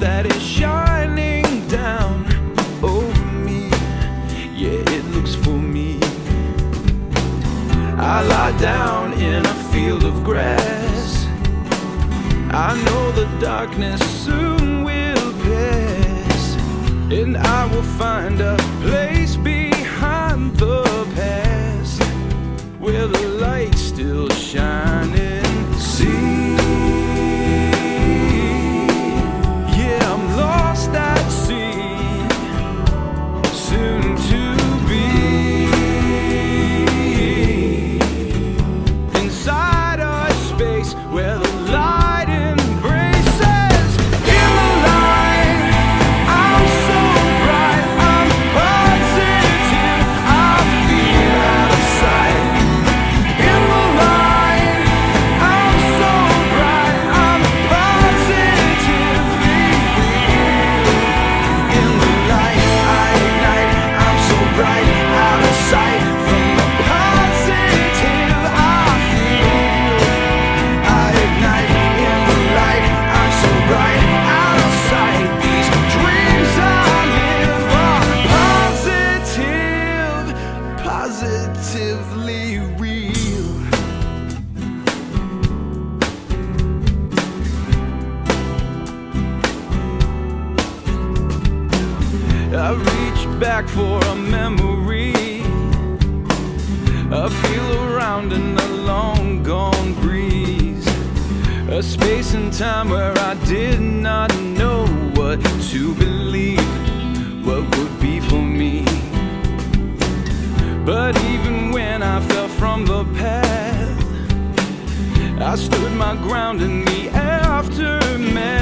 that is shining down over me. Yeah, it looks for me. I lie down in a field of grass. I know the darkness soon will pass, and I will find a place behind the past where the light's still shining. See, yeah, I'm lost at sea, soon to be inside a space where the light embraces. In the light, I'm so bright, I'm positive, I feel out of sight. In the light, I'm so bright, I'm positively real. In the light, I ignite, I'm so bright, out of sight. From the positive I feel, I ignite. In the light, I'm so bright, out of sight. These dreams I live are positively real. I reach back for a memory, I feel around in the long gone breeze, a space and time where I did not know what to believe, what would be for me. But even when I fell from the path, I stood my ground in the aftermath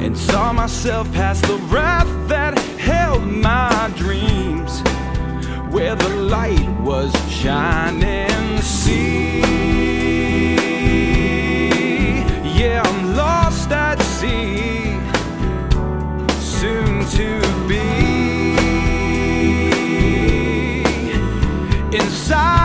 and saw myself past the wrath that held my dreams, where the light was shining. See, yeah, I'm lost at sea, soon to be inside